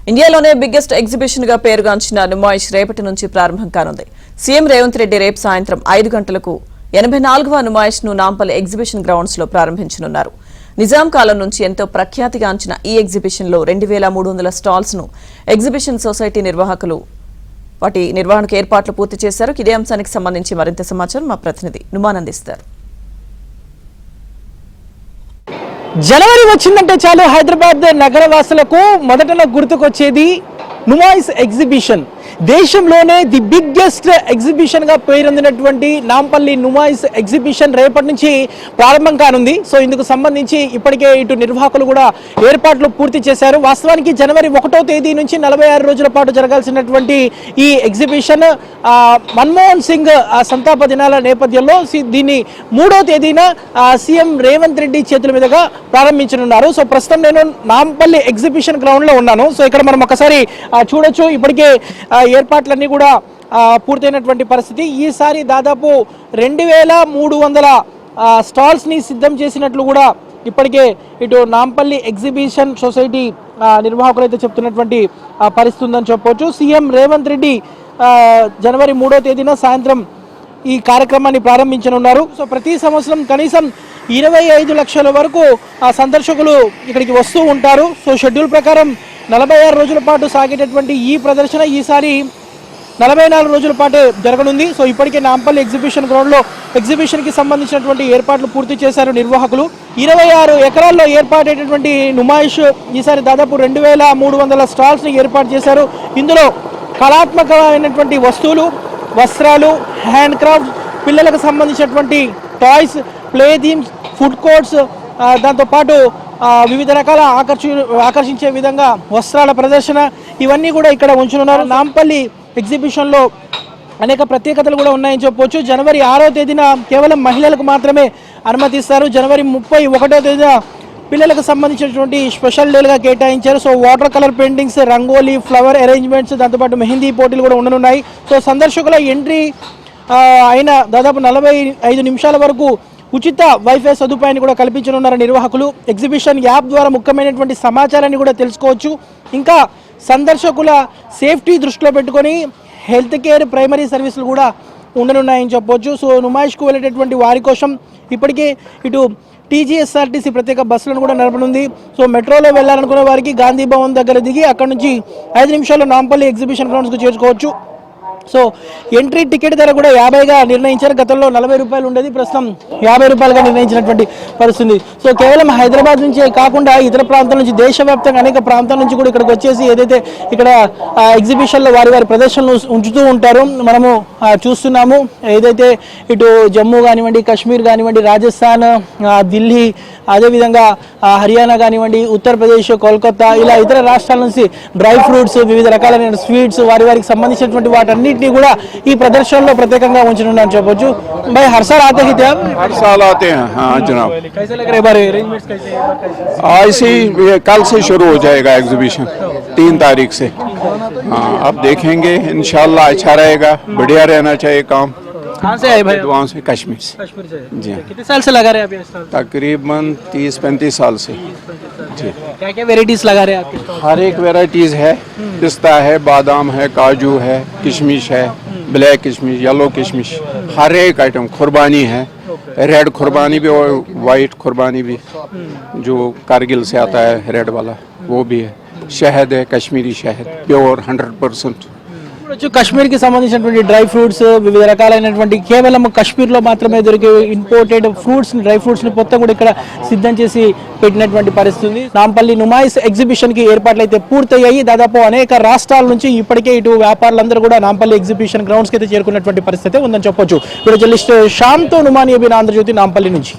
ఇండియాలోనే biggest exhibition గా పేరుగాంచిన నుమాయిష్ రేపటి నుంచి ప్రారంభం కానుంది. సీఎం రేవంత్ రెడ్డి రేపు సాయంత్రం 5 గంటలకు 84వ నుమాయిష్ ను నాంపల్లి ఎగ్జిబిషన్ గ్రౌండ్స్ లో ప్రారంభించనున్నారు. నిజాం కాలం నుంచి ఎంతో ప్రఖ్యాతిగాంచిన ఈ ఎగ్జిబిషన్ లో 2300 స్టాల్స్ ను ఎగ్జిబిషన్ సొసైటీ నిర్వాహకులు వాటి నిర్వహణకు ఏర్పాట్లు పూర్తి చేశారు. ఇదే అంశానికి సంబంధించి మరింత సమాచారం మా ప్రతినిధి నుమాన్ అందిస్తారు. జనవరి వచ్చిందంటే చాలు హైదరాబాద్ నగరవాసులకు మొదటగా గుర్తుకొచ్చేది నుమాయిష్ ఎగ్జిబిషన్. దేశంలోనే ది బిగ్గెస్ట్ ఎగ్జిబిషన్ గా పేరొందినటువంటి నాంపల్లి నుమాయిష్ ఎగ్జిబిషన్ రేపటి నుంచి ప్రారంభం కానుంది. సో ఇందుకు సంబంధించి ఇప్పటికే ఇటు నిర్వాహకులు కూడా ఏర్పాట్లు పూర్తి చేశారు. వాస్తవానికి జనవరి 1వ తేదీ నుంచి 46 రోజుల పాటు జరగాల్సినటువంటి ఈ ఎగ్జిబిషన్ మన్మోహన్ సింగ్ సంతాప దినాల నేపథ్యంలో దీన్ని 3వ తేదీన సీఎం రేవంత్ రెడ్డి చేతుల మీదుగా ప్రారంభించనున్నారు. సో ప్రస్తుతం నేను నాంపల్లి ఎగ్జిబిషన్ గ్రౌండ్ లో ఉన్నాను. సో ఇక్కడ మనం ఒకసారి చూడొచ్చు, ఇప్పటికే ఏర్పాట్లన్నీ కూడా పూర్తయినటువంటి పరిస్థితి. ఈసారి దాదాపు 2300 స్టాల్స్ ని సిద్ధం చేసినట్లు కూడా ఇప్పటికే ఇటు నాంపల్లి ఎగ్జిబిషన్ సొసైటీ నిర్వాహకులు అయితే చెప్తున్నటువంటి పరిస్థితి ఉందని చెప్పవచ్చు. సీఎం రేవంత్ రెడ్డి జనవరి 3వ తేదీన సాయంత్రం ఈ కార్యక్రమాన్ని ప్రారంభించనున్నారు. సో ప్రతి సంవత్సరం కనీసం 25 లక్షల వరకు సందర్శకులు ఇక్కడికి వస్తూ ఉంటారు. సో షెడ్యూల్ ప్రకారం 46 రోజుల పాటు సాగేటటువంటి ఈ ప్రదర్శన ఈసారి 44 రోజుల పాటు జరగనుంది. సో ఇప్పటికే నాంపల్లి ఎగ్జిబిషన్ గ్రౌండ్లో ఎగ్జిబిషన్కి సంబంధించినటువంటి ఏర్పాట్లు పూర్తి చేశారు నిర్వాహకులు. 26 ఎకరాల్లో ఏర్పాటైనటువంటి నుమాయిష్ ఈసారి దాదాపు 2300 స్టాల్స్ని ఏర్పాటు చేశారు. ఇందులో కళాత్మకమైనటువంటి వస్తువులు, వస్త్రాలు, హ్యాండ్ క్రాఫ్ట్, పిల్లలకు సంబంధించినటువంటి toys, play themes, food courts, దాంతోపాటు వివిధ రకాల ఆకర్షించే విధంగా వస్త్రాల ప్రదర్శన, ఇవన్నీ కూడా ఇక్కడ ఉంచనున్నారు. నాంపల్లి ఎగ్జిబిషన్లో అనేక ప్రత్యేకతలు కూడా ఉన్నాయని చెప్పవచ్చు. జనవరి 6వ తేదీన కేవలం మహిళలకు మాత్రమే అనుమతిస్తారు. జనవరి 31వ తేదీన పిల్లలకు సంబంధించినటువంటి స్పెషల్ డేలుగా కేటాయించారు. So water colour paintings, rangoli, flower arrangements, దాంతోపాటు మెహందీ పోటీలు కూడా ఉండనున్నాయి. సో సందర్శకుల ఎంట్రీ అయిన దాదాపు 45 నిమిషాల వరకు ఉచిత వైఫై సదుపాయాన్ని కూడా కల్పించనున్నారు నిర్వాహకులు. ఎగ్జిబిషన్ యాప్ ద్వారా ముఖ్యమైనటువంటి సమాచారాన్ని కూడా తెలుసుకోవచ్చు. ఇంకా సందర్శకుల సేఫ్టీ దృష్టిలో పెట్టుకొని హెల్త్ కేర్, ప్రైమరీ సర్వీసులు కూడా ఉండనున్నాయని చెప్పవచ్చు. సో నుమాయిష్కు వెళ్ళేటటువంటి వారి కోసం ఇప్పటికే ఇటు టీజీఎస్ఆర్టీసీ ప్రత్యేక బస్సులను కూడా నడపనుంది. సో మెట్రోలో వెళ్ళాలనుకునే వారికి గాంధీ భవన్ దగ్గర దిగి అక్కడ నుంచి 5 నిమిషాల్లో నాంపల్లి ఎగ్జిబిషన్ గ్రౌండ్స్కు చేరుకోవచ్చు. సో ఎంట్రీ టికెట్ ధర కూడా 50గా నిర్ణయించారు. గతంలో 40 రూపాయలు ఉండేది, ప్రస్తుతం 50 రూపాయలుగా నిర్ణయించినటువంటి పరిస్థితి. సో కేవలం హైదరాబాద్ నుంచే కాకుండా ఇతర ప్రాంతాల నుంచి, దేశవ్యాప్తంగా అనేక ప్రాంతాల నుంచి కూడా ఇక్కడికి వచ్చేసి ఏదైతే ఇక్కడ ఎగ్జిబిషన్లో వారి ప్రదర్శనలు ఉంచుతూ ఉంటారో మనము చూస్తున్నాము. ఏదైతే ఇటు జమ్మూ కానివ్వండి, కాశ్మీర్ కానివ్వండి, రాజస్థాన్, ఢిల్లీ, అదేవిధంగా హర్యానా కానివ్వండి, ఉత్తరప్రదేశ్, కోల్కతా, ఇలా ఇతర రాష్ట్రాల నుంచి డ్రై ఫ్రూట్స్, వివిధ రకాలైన స్వీట్స్, వారికి సంబంధించినటువంటి వాటన్నిటిని కూడా ఈ ప్రదర్శనలో ప్రత్యేకంగా ఉంచనున్నారని చెప్పొచ్చు. भाई हर साल आते ही थे आप? हर साल आते हैं, हाँ जनाब। कैसे लग रहे बार अरेंजमेंट्स कैसे? आज से कल से शुरू हो जाएगा एग्जीबिशन 3 तारीख से। हाँ अब देखेंगे, इंशाल्लाह अच्छा रहेगा, बढ़िया रहना चाहिए काम। कहाँ से आए भाई? वहाँ से कश्मीर से। कश्मीर से जी। कितने साल से लगा रहे हैं आप ये स्टॉल? तकरीबन 30-35 साल से। जी। क्या क्या वेराइटीज लगा रहे हैं आपके स्टॉल? हर एक वेराइटीज है, पिस्ता है, बादाम है, काजू है, किशमिश है, ब्लैक किशमिश, येलो किशमिश, हर एक आइटम। खुरबानी है, रेड खुरबानी भी और वाइट खुरबानी भी, जो कारगिल से आता है रेड वाला, वो भी है। शहद है, कश्मीरी शहद प्योर 100%। కశ్మీర్కి సంబంధించినటువంటి డ్రై ఫ్రూట్స్, వివిధ రకాలైనటువంటి కేవలం కశ్మీర్లో మాత్రమే దొరికే ఇంపోర్టెడ్ ఫ్రూట్స్, డ్రై ఫ్రూట్స్ ని మొత్తం కూడా ఇక్కడ సిద్ధం చేసి పెట్టినటువంటి పరిస్థితి. నాంపల్లి నుమాయిష్ ఎగ్జిబిషన్ కి ఏర్పాట్లు అయితే పూర్తయ్యాయి. దాదాపు అనేక రాష్ట్రాల నుంచి ఇప్పటికే ఇటు వ్యాపారులందరూ కూడా నాంపల్లి ఎగ్జిబిషన్ గ్రౌండ్స్ కి అయితే చేరుకున్నటువంటి పరిస్థితి ఉందని చెప్పొచ్చు. వీడియో జర్నలిస్ట్ శ్యామ్తో నుమాని ఆంధ్రజ్యోతి నాంపల్లి నుంచి.